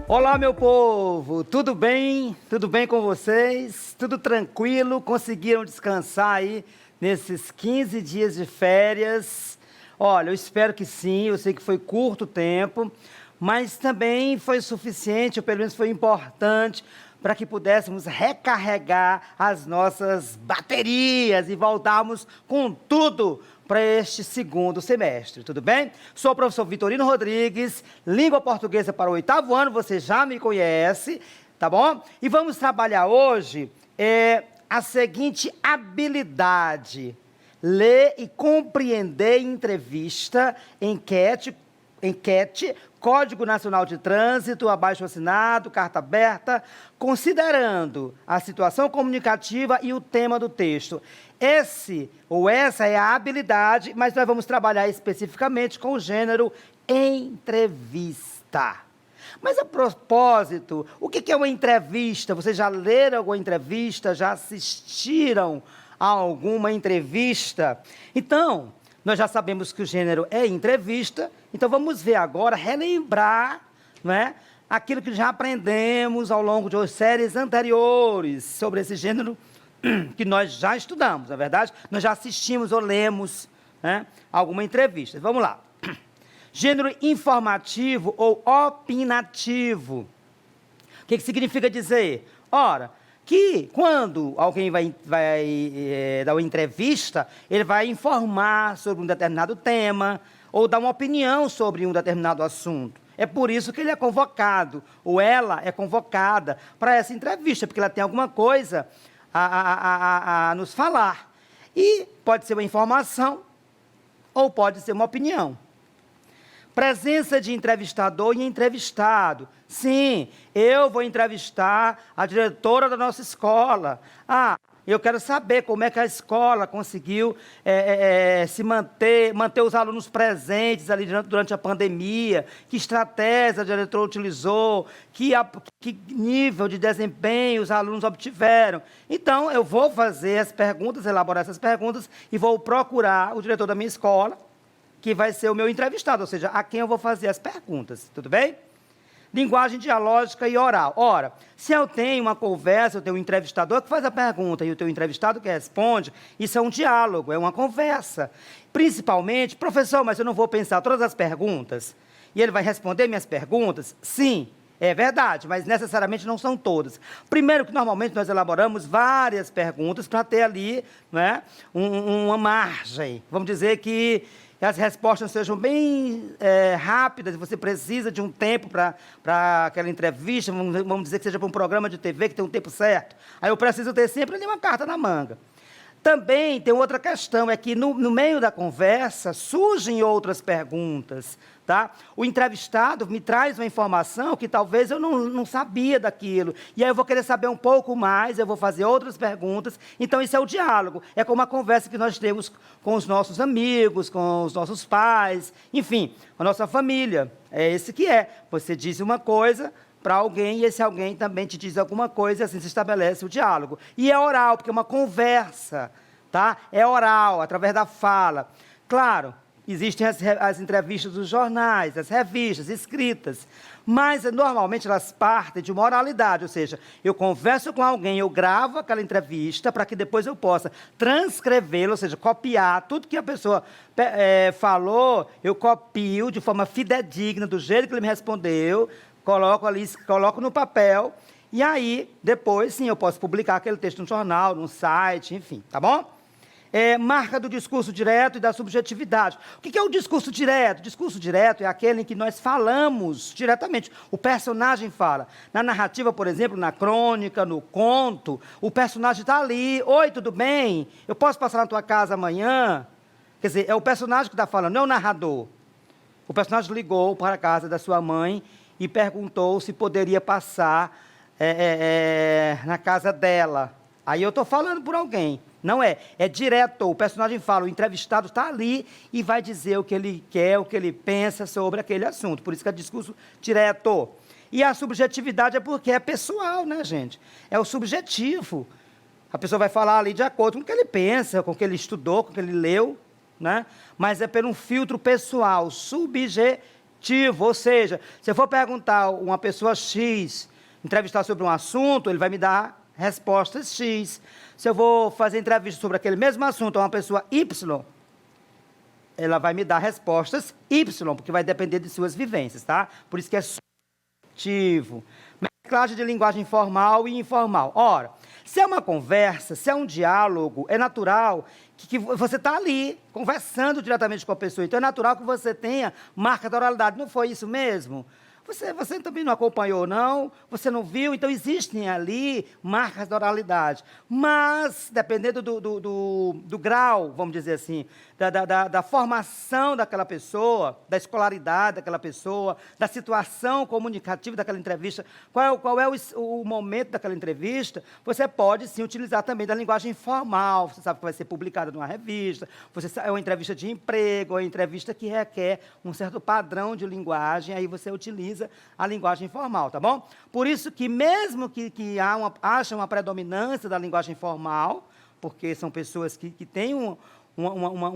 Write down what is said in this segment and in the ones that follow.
Olá, meu povo, tudo bem? Tudo bem com vocês? Tudo tranquilo? Conseguiram descansar aí nesses 15 dias de férias? Olha, eu espero que sim, eu sei que foi curto tempo, mas também foi suficiente, ou pelo menos foi importante, para que pudéssemos recarregar as nossas baterias e voltarmos com tudo para este segundo semestre, tudo bem? Sou o professor Vitorino Rodrigues, língua portuguesa para o 8º ano, você já me conhece, tá bom? E vamos trabalhar hoje a seguinte habilidade: ler e compreender entrevista, enquete, Código Nacional de Trânsito, abaixo-assinado, carta aberta, considerando a situação comunicativa e o tema do texto. Esse ou essa é a habilidade, mas nós vamos trabalhar especificamente com o gênero entrevista. Mas, a propósito, o que é uma entrevista? Vocês já leram alguma entrevista? Já assistiram a alguma entrevista? Então, nós já sabemos que o gênero é entrevista, então vamos ver agora, relembrar, não é, aquilo que já aprendemos ao longo de séries anteriores sobre esse gênero que nós já estudamos, na verdade, nós já assistimos ou lemos, né, alguma entrevista. Vamos lá. Gênero informativo ou opinativo. O que significa dizer? Ora, que quando alguém vai dar uma entrevista, ele vai informar sobre um determinado tema ou dar uma opinião sobre um determinado assunto. É por isso que ele é convocado, ou ela é convocada para essa entrevista, porque ela tem alguma coisa a nos falar. E pode ser uma informação ou pode ser uma opinião. Presença de entrevistador e entrevistado. Sim, eu vou entrevistar a diretora da nossa escola. Eu quero saber como é que a escola conseguiu se manter os alunos presentes ali durante a pandemia, que estratégia a diretora utilizou, que nível de desempenho os alunos obtiveram. Então, eu vou fazer as perguntas, elaborar essas perguntas e vou procurar o diretor da minha escola, que vai ser o meu entrevistado, ou seja, a quem eu vou fazer as perguntas, tudo bem? Linguagem dialógica e oral. Ora, se eu tenho uma conversa, eu tenho um entrevistador que faz a pergunta e o teu entrevistado que responde, isso é um diálogo, é uma conversa. Principalmente, professor, mas eu não vou pensar todas as perguntas e ele vai responder minhas perguntas? Sim, é verdade, mas necessariamente não são todas. Primeiro que normalmente nós elaboramos várias perguntas para ter ali, né, uma margem. Vamos dizer que as respostas sejam bem rápidas, você precisa de um tempo para aquela entrevista, vamos dizer que seja para um programa de TV que tem um tempo certo. Aí eu preciso ter sempre ali uma carta na manga. Também tem outra questão, é que no meio da conversa surgem outras perguntas, tá? O entrevistado me traz uma informação que talvez eu não sabia daquilo, e aí eu vou querer saber um pouco mais, eu vou fazer outras perguntas, então isso é o diálogo, é como a conversa que nós temos com os nossos amigos, com os nossos pais, enfim, a nossa família, é esse que é. Você diz uma coisa para alguém, e esse alguém também te diz alguma coisa, e assim se estabelece o diálogo. E é oral, porque é uma conversa, tá? É oral, através da fala. Claro, existem as entrevistas dos jornais, as revistas escritas, mas normalmente elas partem de uma oralidade, ou seja, eu converso com alguém, eu gravo aquela entrevista para que depois eu possa transcrevê-la, ou seja, copiar tudo que a pessoa falou, eu copio de forma fidedigna, do jeito que ele me respondeu, coloco no papel, e aí, depois, sim, eu posso publicar aquele texto no jornal, no site, enfim, tá bom? Marca do discurso direto e da subjetividade. O que é o discurso direto? O discurso direto é aquele em que nós falamos diretamente. O personagem fala. Na narrativa, por exemplo, na crônica, no conto, o personagem está ali. Oi, tudo bem? Eu posso passar na tua casa amanhã? Quer dizer, é o personagem que está falando, não é o narrador. O personagem ligou para a casa da sua mãe e perguntou se poderia passar na casa dela. Aí eu estou falando por alguém. Não é direto, o personagem fala, o entrevistado está ali e vai dizer o que ele quer, o que ele pensa sobre aquele assunto. Por isso que é discurso direto. E a subjetividade é porque é pessoal, né, gente? É o subjetivo. A pessoa vai falar ali de acordo com o que ele pensa, com o que ele estudou, com o que ele leu, né? Mas é por um filtro pessoal, subjetivo. Tivo, ou seja, se eu for perguntar uma pessoa X, entrevistar sobre um assunto, ele vai me dar respostas X. Se eu vou fazer entrevista sobre aquele mesmo assunto a uma pessoa Y, ela vai me dar respostas Y, porque vai depender de suas vivências, tá? Por isso que é subjetivo. Mesclagem de linguagem formal e informal. Ora, se é uma conversa, se é um diálogo, é natural que você está ali, conversando diretamente com a pessoa. Então, é natural que você tenha marca da oralidade. Não foi isso mesmo? Você também não acompanhou, não? Você não viu? Então, existem ali marcas da oralidade. Mas, dependendo do grau, vamos dizer assim, da formação daquela pessoa, da escolaridade daquela pessoa, da situação comunicativa daquela entrevista, qual é o momento daquela entrevista, você pode, sim, utilizar também da linguagem informal. Você sabe que vai ser publicada numa revista, é uma entrevista de emprego, é uma entrevista que requer um certo padrão de linguagem, aí você utiliza a linguagem formal, tá bom? Por isso que mesmo que haja uma predominância da linguagem formal, porque são pessoas que têm um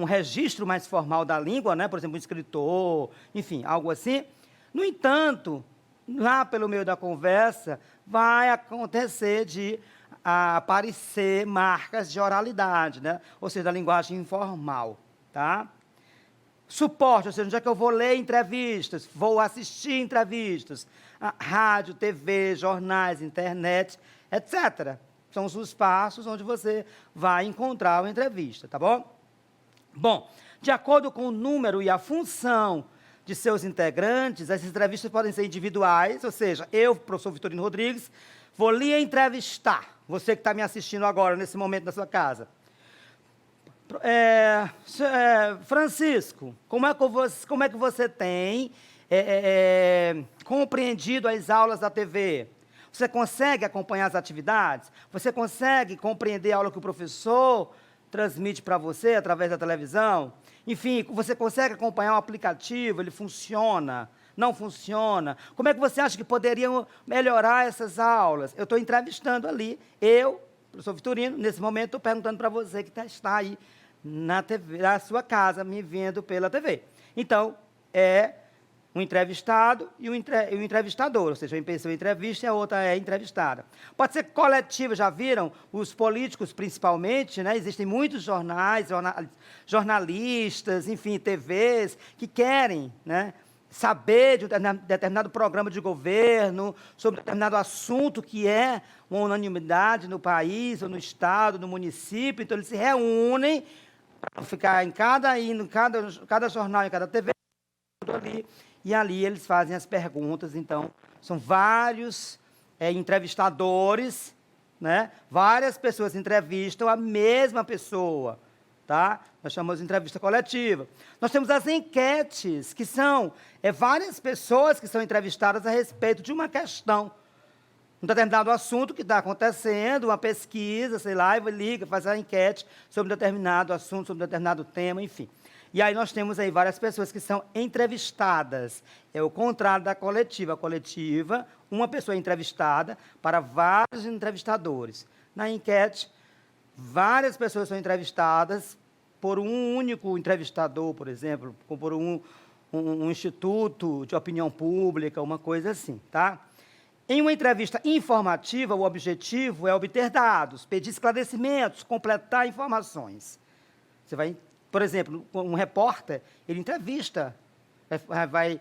registro mais formal da língua, né? Por exemplo, um escritor, enfim, algo assim. No entanto, lá pelo meio da conversa, vai acontecer de aparecer marcas de oralidade, né? Ou seja, da linguagem informal, tá? Suporte, ou seja, onde é que eu vou ler entrevistas, vou assistir entrevistas, rádio, TV, jornais, internet, etc. São os espaços onde você vai encontrar uma entrevista, tá bom? Bom, de acordo com o número e a função de seus integrantes, essas entrevistas podem ser individuais, ou seja, eu, professor Vitorino Rodrigues, vou lhe entrevistar, você que está me assistindo agora, nesse momento na sua casa. Francisco, como é que você tem compreendido as aulas da TV? Você consegue acompanhar as atividades? Você consegue compreender a aula que o professor transmite para você através da televisão? Enfim, você consegue acompanhar o aplicativo? Ele funciona? Não funciona? Como é que você acha que poderiam melhorar essas aulas? Eu estou entrevistando ali, professor Vitorino, nesse momento estou perguntando para você que está aí na TV, na sua casa, me vendo pela TV. Então, é um entrevistado e um entrevistador, ou seja, uma pessoa entrevista e a outra é entrevistada. Pode ser coletiva, já viram? Os políticos, principalmente, né? Existem muitos jornalistas, enfim, TVs, que querem, né, saber de um determinado programa de governo, sobre determinado assunto que é uma unanimidade no país, ou no estado, no município. Então, eles se reúnem para ficar em cada jornal, em cada TV, ali, e ali eles fazem as perguntas. Então, são vários entrevistadores, né? Várias pessoas entrevistam a mesma pessoa, tá? Nós chamamos de entrevista coletiva. Nós temos as enquetes, que são várias pessoas que são entrevistadas a respeito de uma questão, um determinado assunto que está acontecendo, uma pesquisa, sei lá, e liga, faz a enquete sobre um determinado assunto, sobre um determinado tema, enfim. E aí nós temos aí várias pessoas que são entrevistadas. É o contrário da coletiva. A coletiva, uma pessoa é entrevistada para vários entrevistadores. Na enquete, várias pessoas são entrevistadas por um único entrevistador, por exemplo, por um instituto de opinião pública, uma coisa assim, tá? Em uma entrevista informativa, o objetivo é obter dados, pedir esclarecimentos, completar informações. Você vai, por exemplo, um repórter, ele entrevista, vai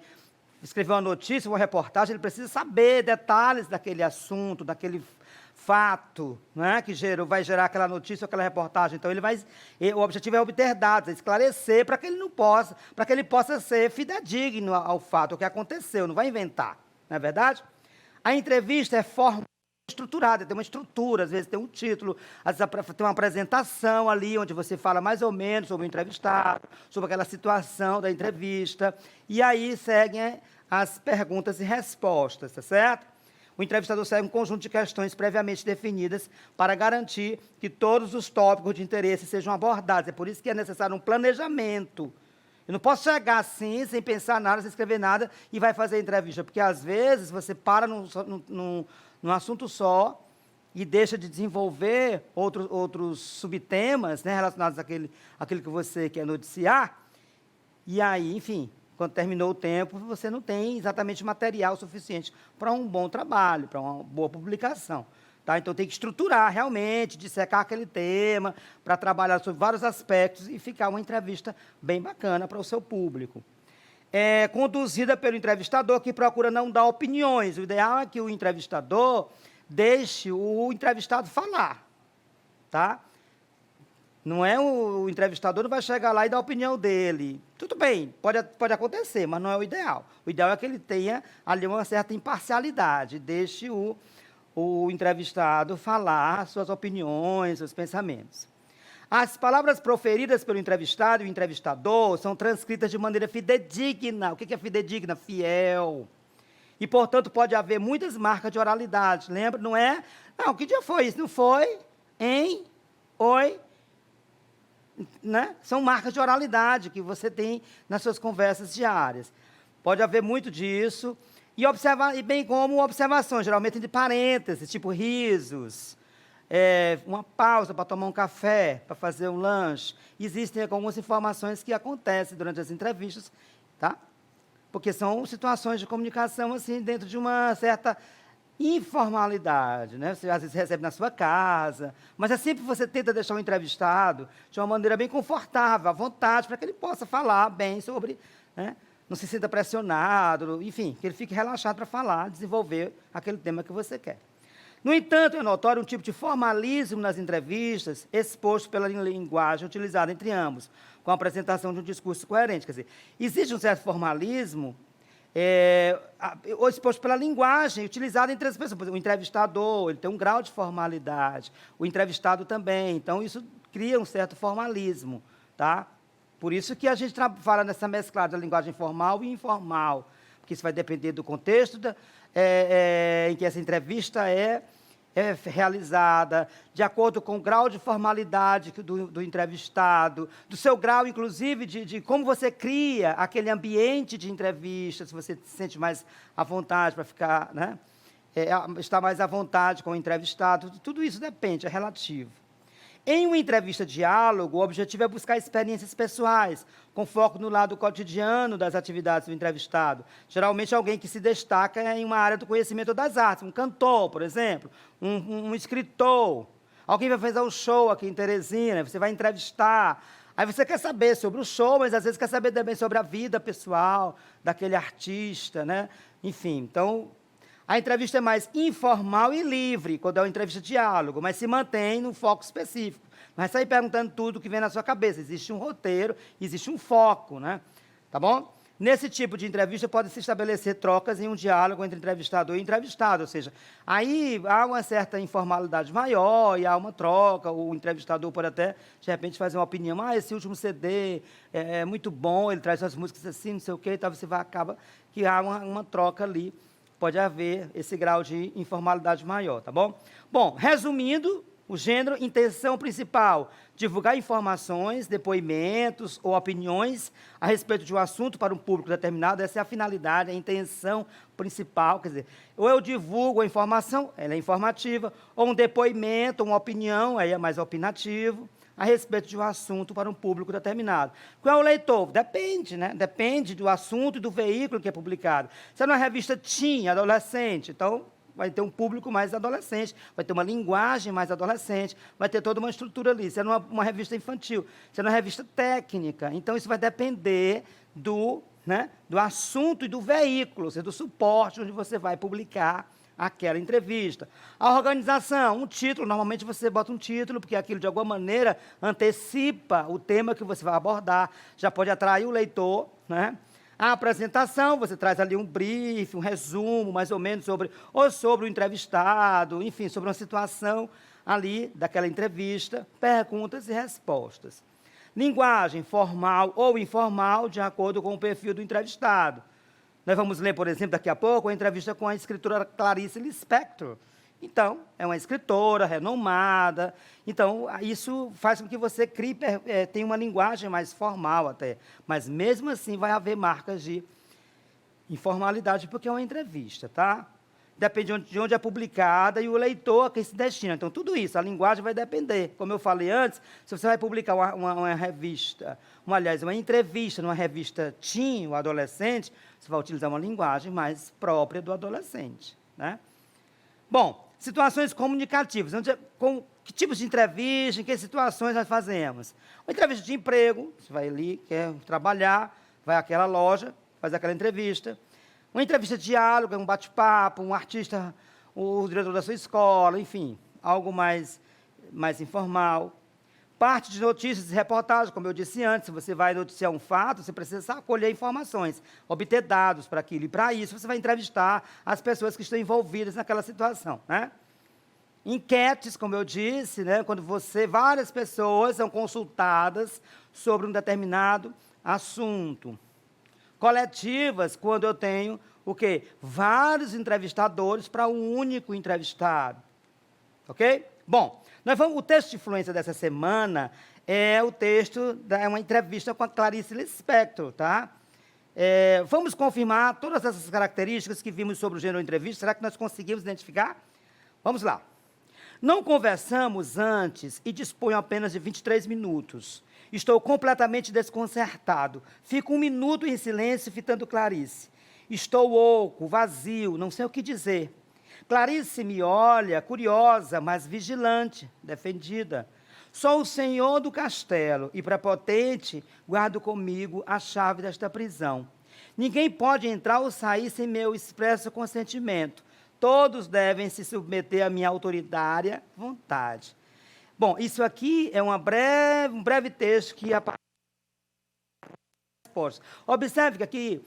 escrever uma notícia, uma reportagem, ele precisa saber detalhes daquele assunto, daquele fato, né, que vai gerar aquela notícia, aquela reportagem. Então, o objetivo é obter dados, é esclarecer para que ele possa ser fidedigno ao fato, ao que aconteceu, não vai inventar, não é verdade? A entrevista é formal, estruturada, tem uma estrutura, às vezes tem um título, às vezes tem uma apresentação ali, onde você fala mais ou menos sobre o entrevistado, sobre aquela situação da entrevista, e aí seguem as perguntas e respostas, tá certo? O entrevistador segue um conjunto de questões previamente definidas para garantir que todos os tópicos de interesse sejam abordados. É por isso que é necessário um planejamento. Eu não posso chegar assim, sem pensar nada, sem escrever nada, e vai fazer a entrevista, porque às vezes você para num assunto só e deixa de desenvolver outros subtemas, né, relacionados àquele que você quer noticiar, e aí, enfim, quando terminou o tempo, você não tem exatamente material suficiente para um bom trabalho, para uma boa publicação. Tá? Então, tem que estruturar realmente, dissecar aquele tema, para trabalhar sobre vários aspectos e ficar uma entrevista bem bacana para o seu público. É conduzida pelo entrevistador, que procura não dar opiniões. O ideal é que o entrevistador deixe o entrevistado falar. Tá? Não é o entrevistador não vai chegar lá e dar a opinião dele. Tudo bem, pode acontecer, mas não é o ideal. O ideal é que ele tenha ali uma certa imparcialidade, deixe o entrevistado falar suas opiniões, seus pensamentos. As palavras proferidas pelo entrevistado e o entrevistador são transcritas de maneira fidedigna. O que é fidedigna? Fiel. E, portanto, pode haver muitas marcas de oralidade. Lembra? Não é? Não, que dia foi isso? Não foi? Hein? Oi? Né? São marcas de oralidade que você tem nas suas conversas diárias. Pode haver muito disso. E bem como observações, geralmente de parênteses, tipo risos, uma pausa para tomar um café, para fazer um lanche. Existem algumas informações que acontecem durante as entrevistas, tá? Porque são situações de comunicação assim, dentro de uma certa informalidade, né? Você às vezes recebe na sua casa, mas é sempre você tenta deixar o entrevistado de uma maneira bem confortável, à vontade, para que ele possa falar bem sobre, né? Não se sinta pressionado, enfim, que ele fique relaxado para falar, desenvolver aquele tema que você quer. No entanto, é notório um tipo de formalismo nas entrevistas exposto pela linguagem utilizada entre ambos, com a apresentação de um discurso coerente. Quer dizer, existe um certo formalismo exposto pela linguagem utilizada entre as pessoas. O entrevistador, ele tem um grau de formalidade, o entrevistado também. Então, isso cria um certo formalismo, tá? Por isso que a gente fala nessa mesclada da linguagem formal e informal, porque isso vai depender do contexto em que essa entrevista é realizada, de acordo com o grau de formalidade do entrevistado, do seu grau, inclusive, de como você cria aquele ambiente de entrevista, se você se sente mais à vontade para ficar, né? Estar mais à vontade com o entrevistado, tudo isso depende, é relativo. Em uma entrevista-diálogo, o objetivo é buscar experiências pessoais, com foco no lado cotidiano das atividades do entrevistado. Geralmente, alguém que se destaca em uma área do conhecimento das artes, um cantor, por exemplo, um escritor. Alguém vai fazer um show aqui em Teresina, você vai entrevistar. Aí você quer saber sobre o show, mas às vezes quer saber também sobre a vida pessoal daquele artista, né? Enfim, então, a entrevista é mais informal e livre, quando é uma entrevista-diálogo, mas se mantém num foco específico. Não vai sair perguntando tudo que vem na sua cabeça. Existe um roteiro, existe um foco, né? Tá bom? Nesse tipo de entrevista, pode-se estabelecer trocas em um diálogo entre entrevistador e entrevistado, ou seja, aí há uma certa informalidade maior e há uma troca, o entrevistador pode até, de repente, fazer uma opinião, esse último CD é muito bom, ele traz umas músicas assim, não sei o quê, e tal, você acaba que há uma troca ali. Pode haver esse grau de informalidade maior, tá bom? Bom, resumindo, o gênero, intenção principal, divulgar informações, depoimentos ou opiniões a respeito de um assunto para um público determinado, essa é a finalidade, a intenção principal, quer dizer, ou eu divulgo a informação, ela é informativa, ou um depoimento, uma opinião, aí é mais opinativo, a respeito de um assunto para um público determinado. Qual é o leitor? Depende, né? Depende do assunto e do veículo que é publicado. Se é uma revista teen, adolescente, então vai ter um público mais adolescente, vai ter uma linguagem mais adolescente, vai ter toda uma estrutura ali. Se é uma revista infantil, se é uma revista técnica, então isso vai depender do assunto e do veículo, ou seja, do suporte onde você vai publicar aquela entrevista. A organização, um título, normalmente você bota um título, porque aquilo, de alguma maneira, antecipa o tema que você vai abordar, já pode atrair o leitor, né? A apresentação, você traz ali um brief, um resumo, mais ou menos, sobre o entrevistado, enfim, sobre uma situação ali daquela entrevista, perguntas e respostas. Linguagem formal ou informal, de acordo com o perfil do entrevistado. Nós vamos ler, por exemplo, daqui a pouco, a entrevista com a escritora Clarice Lispector. Então, é uma escritora renomada. Então, isso faz com que você tenha uma linguagem mais formal até. Mas, mesmo assim, vai haver marcas de informalidade, porque é uma entrevista, tá? depende de onde é publicada e o leitor a quem se destina. Então, tudo isso, a linguagem vai depender. Como eu falei antes, se você vai publicar uma revista, uma entrevista numa revista teen, o adolescente, você vai utilizar uma linguagem mais própria do adolescente, né? Bom, situações comunicativas. Com que tipos de entrevista, em que situações nós fazemos? Uma entrevista de emprego, você vai ali, quer trabalhar, vai àquela loja, faz aquela entrevista. Uma entrevista de diálogo, um bate-papo, um artista, o diretor da sua escola, enfim, algo mais informal. Parte de notícias e reportagens, como eu disse antes, se você vai noticiar um fato, você precisa colher informações, obter dados para aquilo. E, para isso, você vai entrevistar as pessoas que estão envolvidas naquela situação, né? Enquetes, como eu disse, né, quando várias pessoas são consultadas sobre um determinado assunto. Coletivas, quando eu tenho o quê? Vários entrevistadores para um único entrevistado. Ok? Bom, o texto de fluência dessa semana é o texto uma entrevista com a Clarice Lispector, tá? Vamos confirmar todas essas características que vimos sobre o gênero entrevista. Será que nós conseguimos identificar? Vamos lá. Não conversamos antes e disponho apenas de 23 minutos. Estou completamente desconcertado. Fico 1 minuto em silêncio fitando Clarice. Estou oco, vazio, não sei o que dizer. Clarice me olha, curiosa, mas vigilante, defendida. Sou o senhor do castelo e, prepotente, guardo comigo a chave desta prisão. Ninguém pode entrar ou sair sem meu expresso consentimento. Todos devem se submeter à minha autoritária vontade. Bom, isso aqui é um breve texto que aparece. Observe que aqui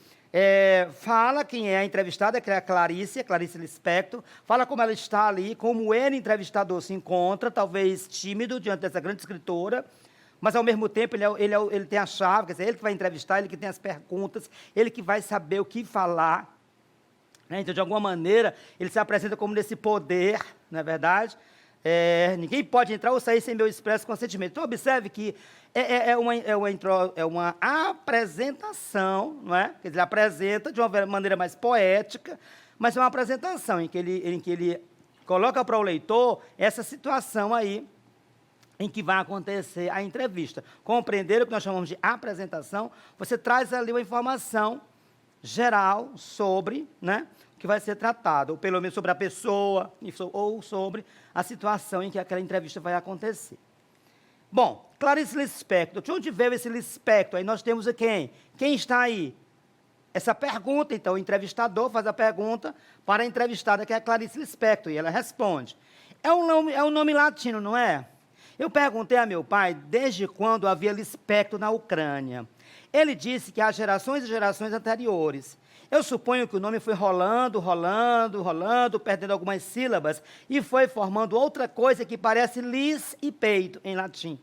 fala quem é a entrevistada, que é a Clarice Lispector, fala como ela está ali, como ele, entrevistador, se encontra, talvez tímido diante dessa grande escritora, mas, ao mesmo tempo, ele tem a chave, quer dizer, ele que vai entrevistar, ele que tem as perguntas, ele que vai saber o que falar. Então, de alguma maneira, ele se apresenta como nesse poder, não é verdade? Ninguém pode entrar ou sair sem meu expresso consentimento. Então, observe que é uma apresentação, não é? Quer dizer, apresenta de uma maneira mais poética, mas é uma apresentação em que ele coloca para o leitor essa situação aí em que vai acontecer a entrevista. Compreender o que nós chamamos de apresentação, você traz ali uma informação geral sobre, né, o que vai ser tratado, ou pelo menos sobre a pessoa, ou sobre a situação em que aquela entrevista vai acontecer. Bom, Clarice Lispector, de onde veio esse Lispector? Aí nós temos quem? Quem está aí? Essa pergunta, então, o entrevistador faz a pergunta para a entrevistada, que é a Clarice Lispector, e ela responde. É um nome latino, não é? Eu perguntei a meu pai desde quando havia Lispector na Ucrânia. Ele disse que há gerações e gerações anteriores. Eu suponho que o nome foi rolando, perdendo algumas sílabas, e foi formando outra coisa que parece lis e peito, em latim.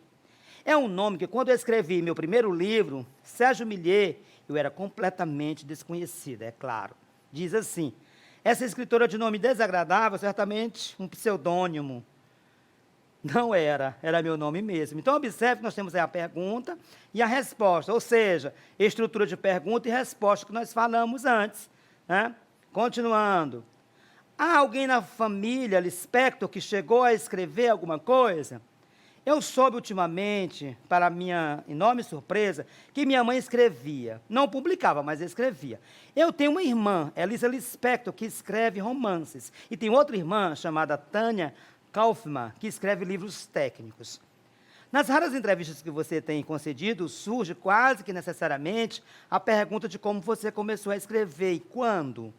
É um nome que, quando eu escrevi meu primeiro livro, Sérgio Milliet, eu era completamente desconhecida, é claro. Diz assim, essa escritora de nome desagradável, certamente um pseudônimo. Não era meu nome mesmo. Então, observe que nós temos aí a pergunta e a resposta, ou seja, estrutura de pergunta e resposta que nós falamos antes, né? Continuando. Há alguém na família Lispector que chegou a escrever alguma coisa? Eu soube ultimamente, para minha enorme surpresa, que minha mãe escrevia. Não publicava, mas escrevia. Eu tenho uma irmã, Elisa Lispector, que escreve romances. E tem outra irmã chamada Tânia Kaufmann, que escreve livros técnicos. Nas raras entrevistas que você tem concedido, surge quase que necessariamente a pergunta de como você começou a escrever e quando.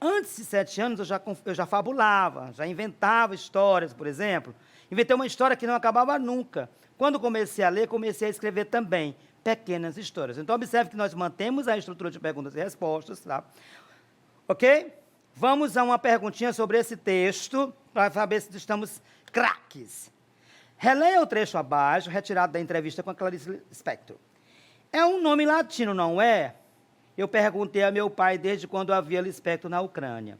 Antes de 7 anos, eu já fabulava, já inventava histórias, por exemplo. Inventei uma história que não acabava nunca. Quando comecei a ler, comecei a escrever também pequenas histórias. Então, observe que nós mantemos a estrutura de perguntas e respostas, tá? Ok? Vamos a uma perguntinha sobre esse texto, para saber se estamos craques. Releia o trecho abaixo, retirado da entrevista com a Clarice Lispector. É um nome latino, não é? Eu perguntei a meu pai desde quando havia Lispector na Ucrânia.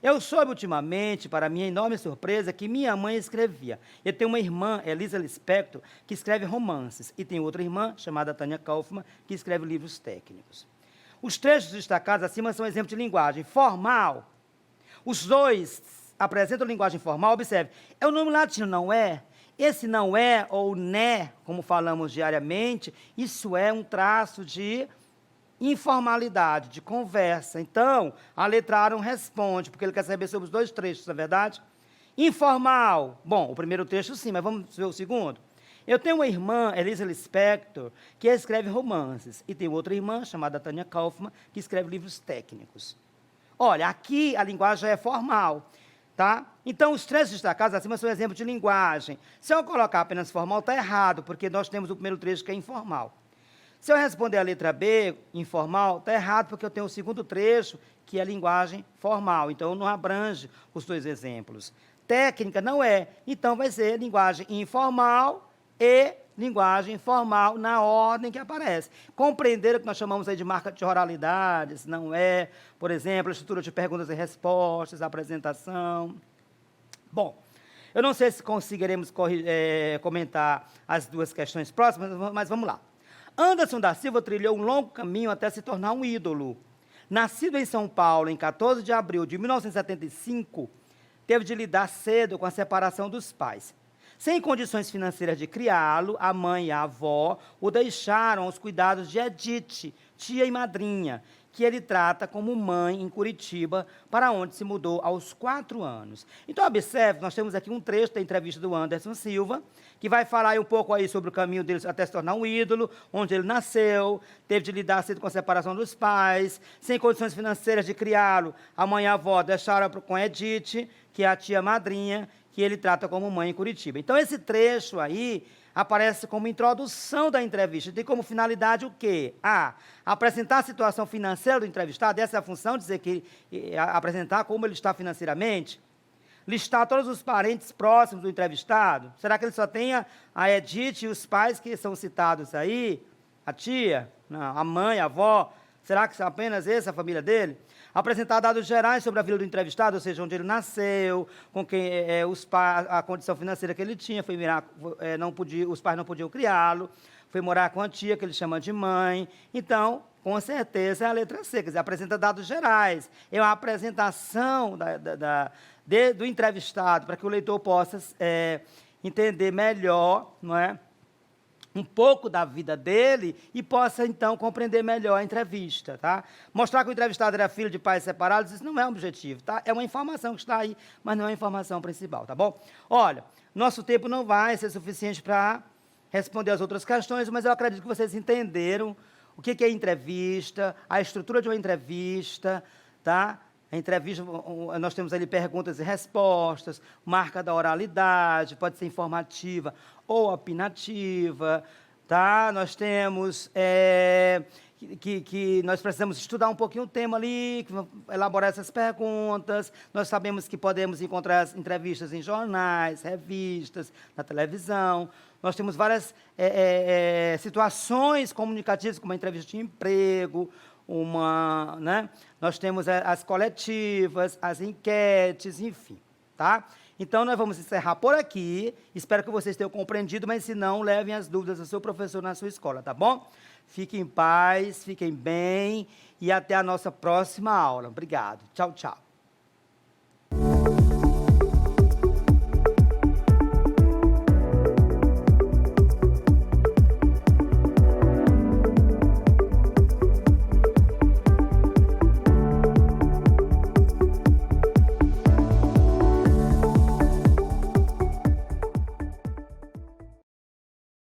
Eu soube ultimamente, para minha enorme surpresa, que minha mãe escrevia. Eu tenho uma irmã, Elisa Lispector, que escreve romances, e tenho outra irmã, chamada Tânia Kaufmann, que escreve livros técnicos. Os trechos destacados acima são exemplos de linguagem formal. Os dois apresentam linguagem formal, observe, é o nome latino, não é? Esse não é, ou né, como falamos diariamente, isso é um traço de informalidade, de conversa. Então, a letra A não responde, porque ele quer saber sobre os dois trechos, não é verdade? Informal. Bom, o primeiro trecho sim, mas vamos ver o segundo? Eu tenho uma irmã, Elisa Lispector, que escreve romances. E tenho outra irmã, chamada Tânia Kaufmann, que escreve livros técnicos. Olha, aqui a linguagem é formal, tá? Então, os trechos destacados acima são exemplos de linguagem. Se eu colocar apenas formal, está errado, porque nós temos o primeiro trecho que é informal. Se eu responder a letra B, informal, está errado, porque eu tenho o segundo trecho, que é linguagem formal. Então, não abrange os dois exemplos. Técnica não é. Então, vai ser linguagem informal e linguagem formal na ordem que aparece. Compreender o que nós chamamos aí de marca de oralidades, não é, por exemplo, a estrutura de perguntas e respostas, a apresentação. Bom, eu não sei se conseguiremos comentar as duas questões próximas, mas vamos lá. Anderson da Silva trilhou um longo caminho até se tornar um ídolo. Nascido em São Paulo em 14 de abril de 1975, teve de lidar cedo com a separação dos pais. Sem condições financeiras de criá-lo, a mãe e a avó o deixaram aos cuidados de Edith, tia e madrinha, que ele trata como mãe em Curitiba, para onde se mudou aos 4 anos. Então, observe, nós temos aqui um trecho da entrevista do Anderson Silva, que vai falar um pouco aí sobre o caminho dele até se tornar um ídolo, onde ele nasceu, teve de lidar cedo com a separação dos pais, sem condições financeiras de criá-lo, a mãe e a avó deixaram com Edith, que é a tia madrinha, que ele trata como mãe em Curitiba. Então, esse trecho aí aparece como introdução da entrevista. Tem como finalidade o quê? Apresentar a situação financeira do entrevistado, essa é a função, dizer que apresentar como ele está financeiramente. Listar todos os parentes próximos do entrevistado. Será que ele só tem a Edith e os pais que são citados aí? A tia? Não, a mãe, a avó? Será que são apenas essa a família dele? Apresentar dados gerais sobre a vida do entrevistado, ou seja, onde ele nasceu, com quem os pais, a condição financeira que ele tinha, os pais não podiam criá-lo, foi morar com a tia, que ele chama de mãe. Então, com certeza, é a letra C, quer dizer, apresenta dados gerais. É uma apresentação do entrevistado, para que o leitor possa entender melhor, não é? Um pouco da vida dele e possa, então, compreender melhor a entrevista, tá? Mostrar que o entrevistado era filho de pais separados, isso não é um objetivo, tá? É uma informação que está aí, mas não é a informação principal, tá bom? Olha, nosso tempo não vai ser suficiente para responder as outras questões, mas eu acredito que vocês entenderam o que é entrevista, a estrutura de uma entrevista, tá? A entrevista, nós temos ali perguntas e respostas, marca da oralidade, pode ser informativa ou opinativa, tá? Nós temos que nós precisamos estudar um pouquinho o tema ali, elaborar essas perguntas. Nós sabemos que podemos encontrar as entrevistas em jornais, revistas, na televisão. Nós temos várias situações comunicativas, como a entrevista de emprego, nós temos as coletivas, as enquetes, enfim, tá? Então, nós vamos encerrar por aqui. Espero que vocês tenham compreendido, mas se não, levem as dúvidas ao seu professor na sua escola, tá bom? Fiquem em paz, fiquem bem e até a nossa próxima aula. Obrigado. Tchau, tchau.